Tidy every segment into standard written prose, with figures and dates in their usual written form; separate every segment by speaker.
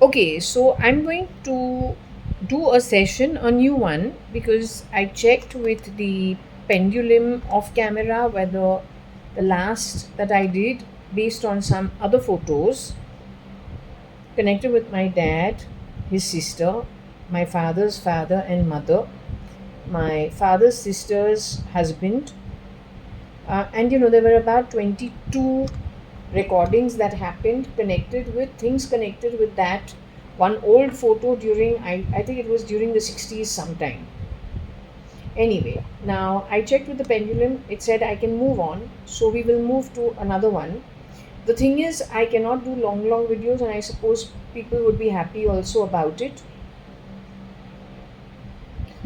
Speaker 1: Okay, so I'm going to do a session, a new one, because I checked with the pendulum off camera whether the last that I did based on some other photos connected with my dad, his sister, my father's father and mother, my father's sister's husband, and there were about 22 recordings that happened connected with things connected with that one old photo during I think it was during the 60s sometime. Anyway, now I checked with the pendulum, it said I can move on, so we will move to another one. The thing is, I cannot do long videos, and I suppose people would be happy also about it.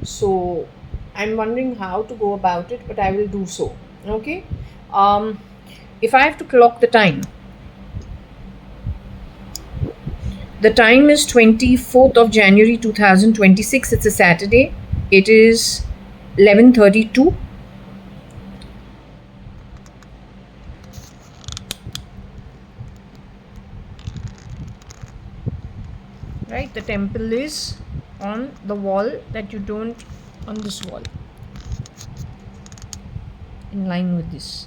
Speaker 1: So I'm wondering how to go about it, but I will do so. Okay. um if I have to clock the time, the time is 24th of January 2026. It's a Saturday. It is 11:32. Right, the temple is on the wall that you don't, on this wall, in line with this.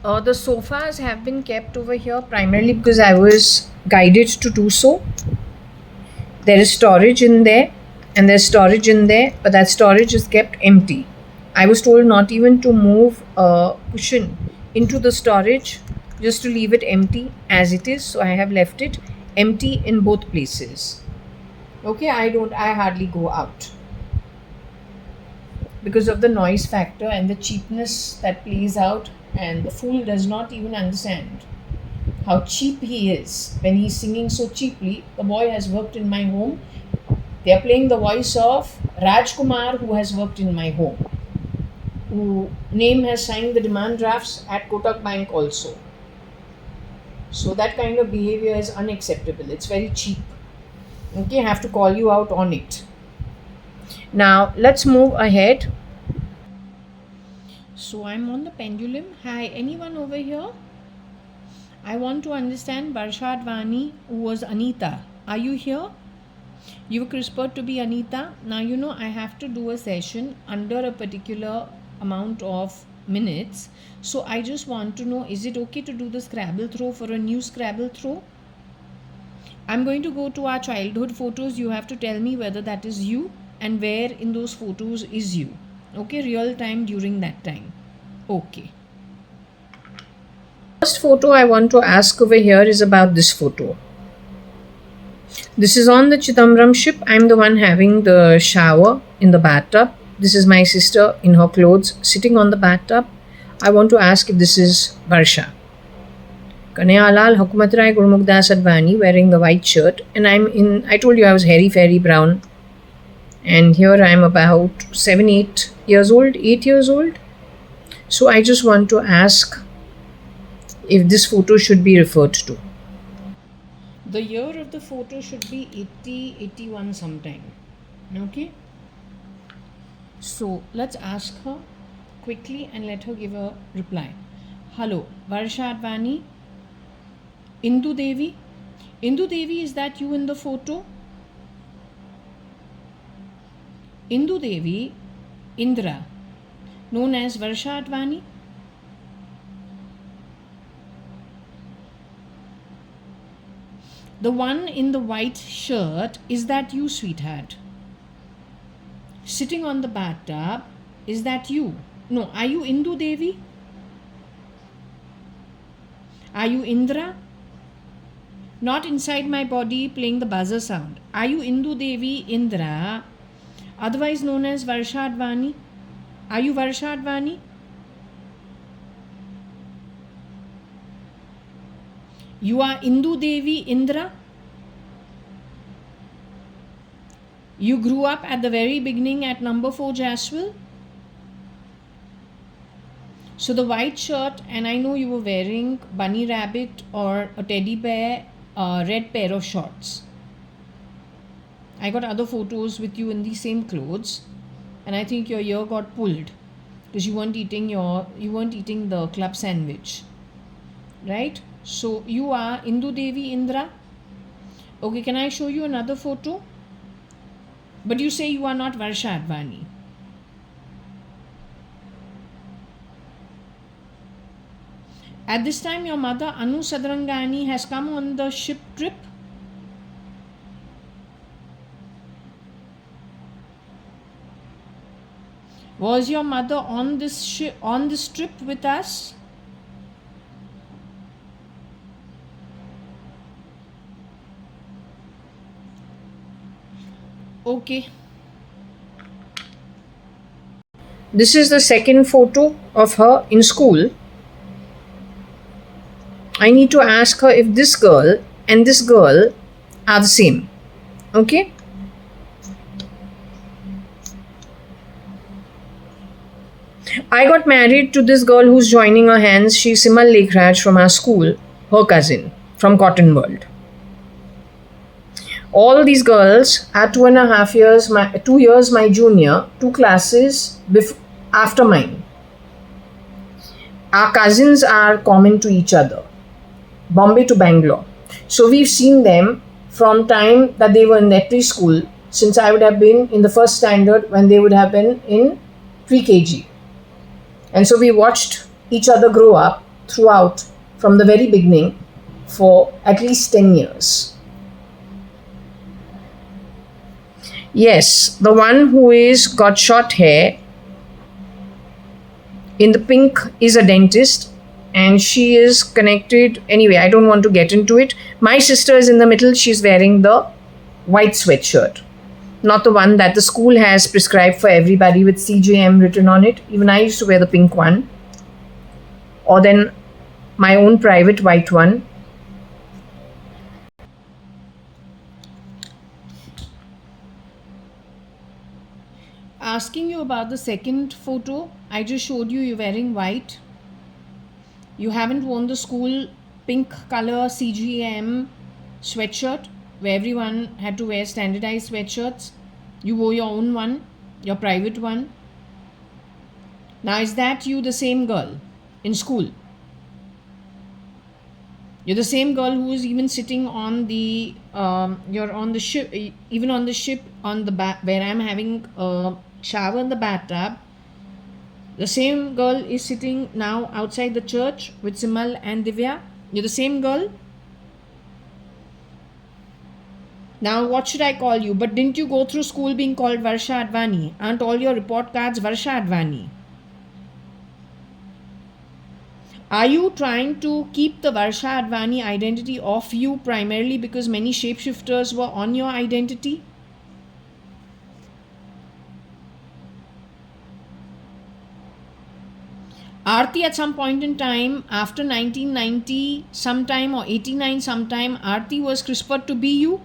Speaker 1: The sofas have been kept over here primarily because I was guided to do so. There is storage in there, and there's storage in there, but that storage is kept empty. I was told not even to move a cushion into the storage, just to leave it empty as it is. So I have left it empty in both places. Okay, I hardly go out because of the noise factor and the cheapness that plays out, and the fool does not even understand how cheap he is when he's singing so cheaply. The boy has worked in my home. They are playing the voice of Rajkumar, who has worked in my home, who name has signed the demand drafts at Kotak Bank also. So that kind of behavior is unacceptable. It's very cheap. Okay, I have to call you out on it. Now let's move ahead. So I'm on the pendulum. Hi, anyone over here? I want to understand JAYA.ADVANI, who was Anita. Are you here? You were CRISPR'd to be Anita. Now I have to do a session under a particular amount of minutes. So I just want to know, is it okay to do the Scrabble throw for a new Scrabble throw? I'm going to go to our childhood photos. You have to tell me whether that is you and where in those photos is you. Okay, real time during that time. Okay. First photo I want to ask over here is about this photo. This is on the Chidambaram ship. I'm the one having the shower in the bathtub. This is my sister in her clothes sitting on the bathtub. I want to ask if this is Varsha. Kanayalal Hukumatrai Gurmukdas.ADVANI wearing the white shirt, and I told you I was hairy fairy brown, and here I am about 8 years old. So I just want to ask if this photo should be referred to. The year of the photo should be 80, 81 sometime. Okay. So let's ask her quickly and let her give a reply. Hello, JAYA.ADVANI. Indu Devi. Indu Devi, is that you in the photo? Indu Devi, Indra, known as JAYA.ADVANI. The one in the white shirt, is that you, sweetheart? Sitting on the bathtub, is that you? No, are you Indu Devi? Are you Indra? Not inside my body playing the buzzer sound. Are you Indu Devi, Indra, otherwise known as JAYA.ADVANI? Are you JAYA.ADVANI? You are Indu Devi, Indra. You grew up at the very beginning at number 4 Jaswell. So the white shirt, and I know you were wearing bunny rabbit or a teddy bear, red pair of shorts. I got other photos with you in the same clothes, and I think your ear got pulled because you weren't eating the club sandwich, right? So you are Indu Devi Indra. Okay, can I show you another photo? But you say you are not Varsha Advani. At this time, your mother Anu Sadrangani has come on the ship trip. Was your mother on this ship, on this trip with us? Okay. This is the second photo of her in school. I need to ask her if this girl and this girl are the same. Okay. I got married to this girl who's joining her hands. She's Simal Lekhraj from our school, her cousin from Cotton World. All these girls are 2.5 years, 2 years my junior, two classes after mine. Our cousins are common to each other, Bombay to Bangalore. So we've seen them from time that they were in their preschool, since I would have been in the first standard when they would have been in pre-KG. And so we watched each other grow up throughout from the very beginning for at least 10 years. Yes, the one who is got short hair in the pink is a dentist, and she is connected. Anyway, I don't want to get into it. My sister is in the middle. She's wearing the white sweatshirt, not the one that the school has prescribed for everybody with CJM written on it. Even I used to wear the pink one, or then my own private white one. Asking you about the second photo, I just showed you you're wearing white. You haven't worn the school pink color CGM sweatshirt where everyone had to wear standardized sweatshirts. You wore your own one, your private one. Now, is that you, the same girl in school? You're the same girl who is even sitting on the, you're on the ship, even on the ship on the where I'm having a shower in the bathtub. The same girl is sitting now outside the church with Simal and Divya. You're the same girl? Now, what should I call you? But didn't you go through school being called Varsha Advani? Aren't all your report cards Varsha Advani? Are you trying to keep the Varsha Advani identity off you primarily because many shapeshifters were on your identity? Aarti at some point in time after 1990 sometime or 89 sometime, Aarti was CRISPR to be you.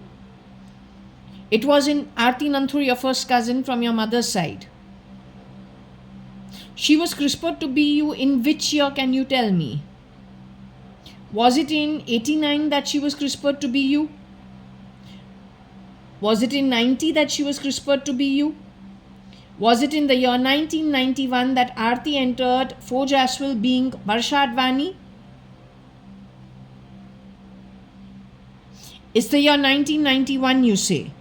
Speaker 1: It was in Aarti Nanthur, your first cousin from your mother's side. She was CRISPR to be you in which year, can you tell me? Was it in 89 that she was CRISPR to be you? Was it in 90 that she was CRISPR to be you? Was it in the year 1991 that Aarti entered Foj Aswal being Varsha Advani? It's the year 1991, you say.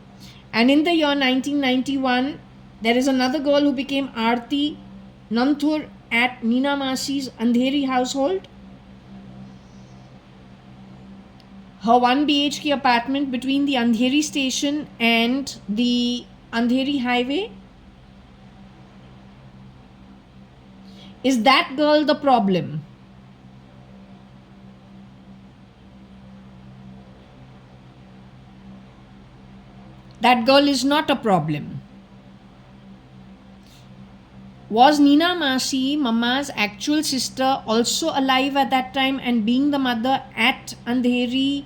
Speaker 1: And in the year 1991, there is another girl who became Aarti Nanthur at Neena Masi's Andheri household. Her 1 BHK apartment between the Andheri station and the Andheri highway. Is that girl the problem? That girl is not a problem. Was Neena Masi, Mama's actual sister, also alive at that time and being the mother at Andheri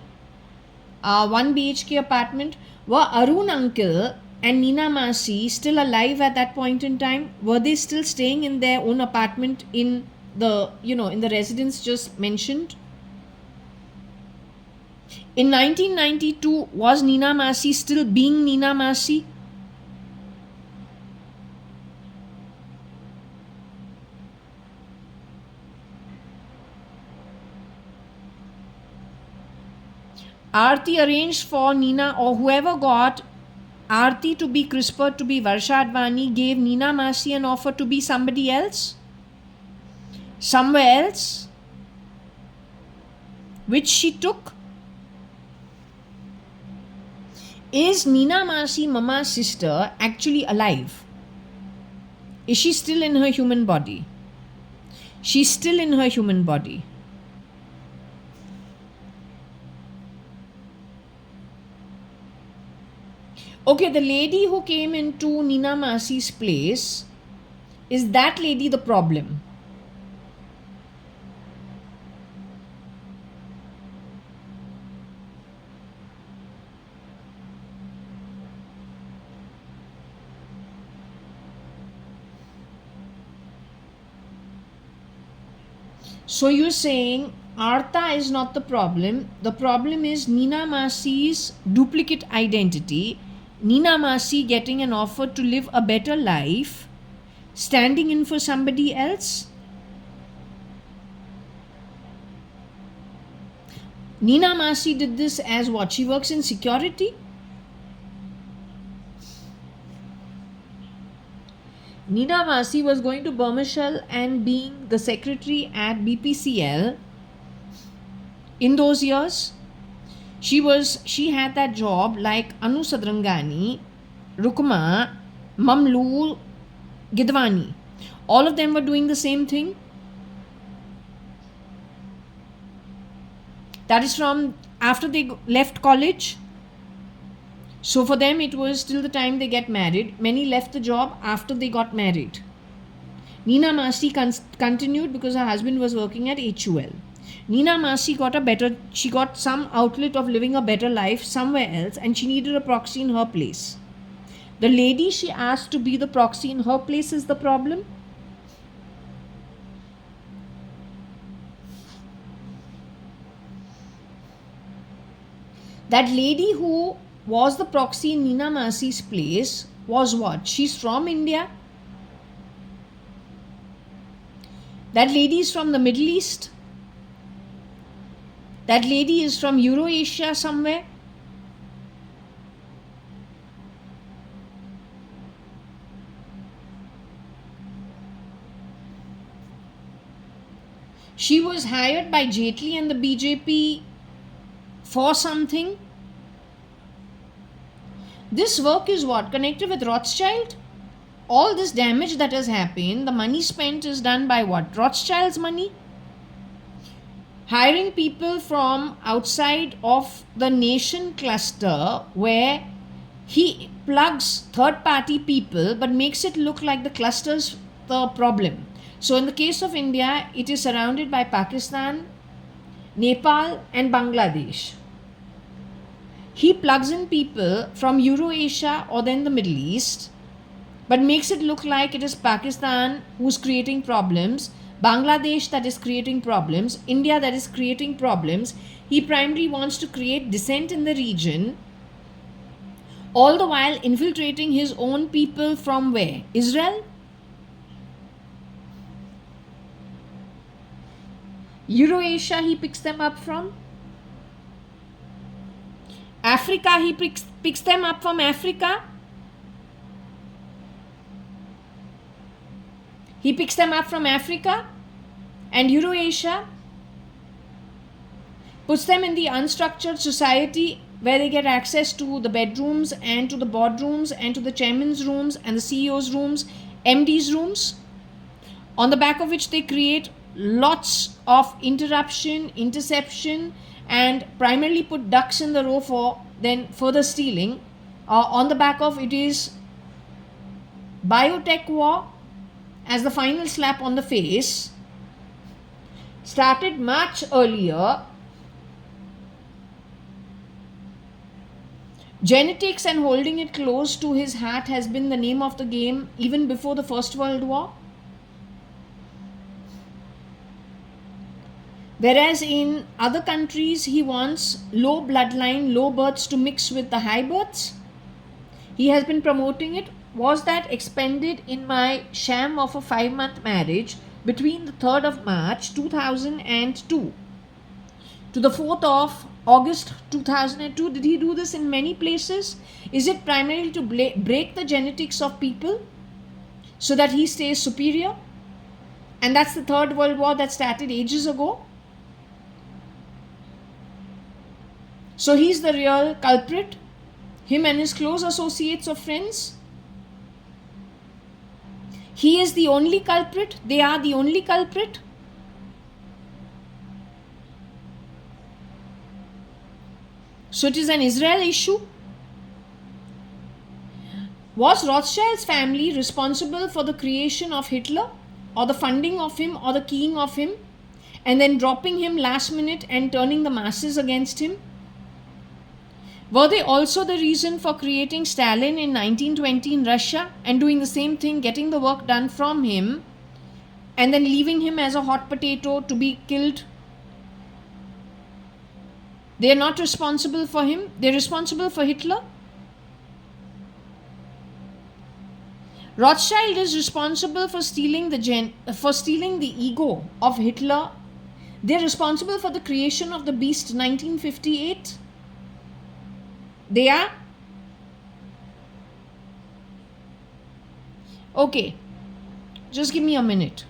Speaker 1: 1 BHK apartment? Were Arun uncle and Neena Masi still alive at that point in time? Were they still staying in their own apartment in the, in the residence just mentioned? In 1992, was Neena Masi still being Neena Masi? Aarti arranged for Nina, or whoever got Aarti to be CRISPR to be Varsha-Advani, gave Nina Masi an offer to be somebody else, somewhere else, which she took. Is Nina Masi, Mama's sister, actually alive? Is she still in her human body? She's still in her human body. Okay, the lady who came into Nina Masi's place, is that lady the problem? So you're saying Artha is not the problem. The problem is Nina Masi's duplicate identity. Nina Masi getting an offer to live a better life, standing in for somebody else. Nina Masi did this as what? She works in security. Nina Masi was going to Burmashal and being the secretary at BPCL in those years. She had that job like Anu Sadrangani, Rukma, Mamlu, Gidwani. All of them were doing the same thing. That is from after they left college. So for them it was till the time they get married. Many left the job after they got married. Nina Masi continued because her husband was working at HUL. Nina Masi she got some outlet of living a better life somewhere else, and she needed a proxy in her place. The lady she asked to be the proxy in her place is the problem. That lady who was the proxy in Nina Masi's place was what? She's from India. That lady is from the Middle East. That lady is from Eurasia somewhere. She was hired by Jaitley and the BJP for something. This work is what? Connected with Rothschild? All this damage that has happened, the money spent is done by what? Rothschild's money? Hiring people from outside of the nation cluster where he plugs third party people but makes it look like the cluster's the problem. So in the case of India, it is surrounded by Pakistan, Nepal and Bangladesh. He plugs in people from Eurasia or then the Middle East, but makes it look like it is Pakistan who's creating problems, Bangladesh that is creating problems, India that is creating problems. He primarily wants to create dissent in the region, all the while infiltrating his own people from where? Israel? Eurasia he picks them up from. Africa he picks them up from Africa. He picks them up from Africa and Eurasia, puts them in the unstructured society where they get access to the bedrooms and to the boardrooms and to the chairman's rooms and the CEO's rooms, MD's rooms, on the back of which they create lots of interruption, interception, and primarily put ducks in the row for then further stealing. On the back of it is biotech war as the final slap on the face. Started much earlier. Genetics and holding it close to his heart has been the name of the game even before the First World War. Whereas in other countries, he wants low bloodline, low births to mix with the high births. He has been promoting it. Was that expended in my sham of a 5-month marriage between the 3rd of March 2002. to the 4th of August 2002. Did he do this in many places? Is it primarily to break the genetics of people so that he stays superior? And that's the Third World War that started ages ago. So he's the real culprit, him and his close associates or friends. He is the only culprit, they are the only culprit. So it is an Israel issue. Was Rothschild's family responsible for the creation of Hitler, or the funding of him, or the keying of him, and then dropping him last minute and turning the masses against him? Were they also the reason for creating Stalin in 1920 in Russia and doing the same thing, getting the work done from him, and then leaving him as a hot potato to be killed? They are not responsible for him, they are responsible for Hitler. Rothschild is responsible for stealing the ego of Hitler. They are responsible for the creation of the beast 1958. They are? Okay, just give me a minute.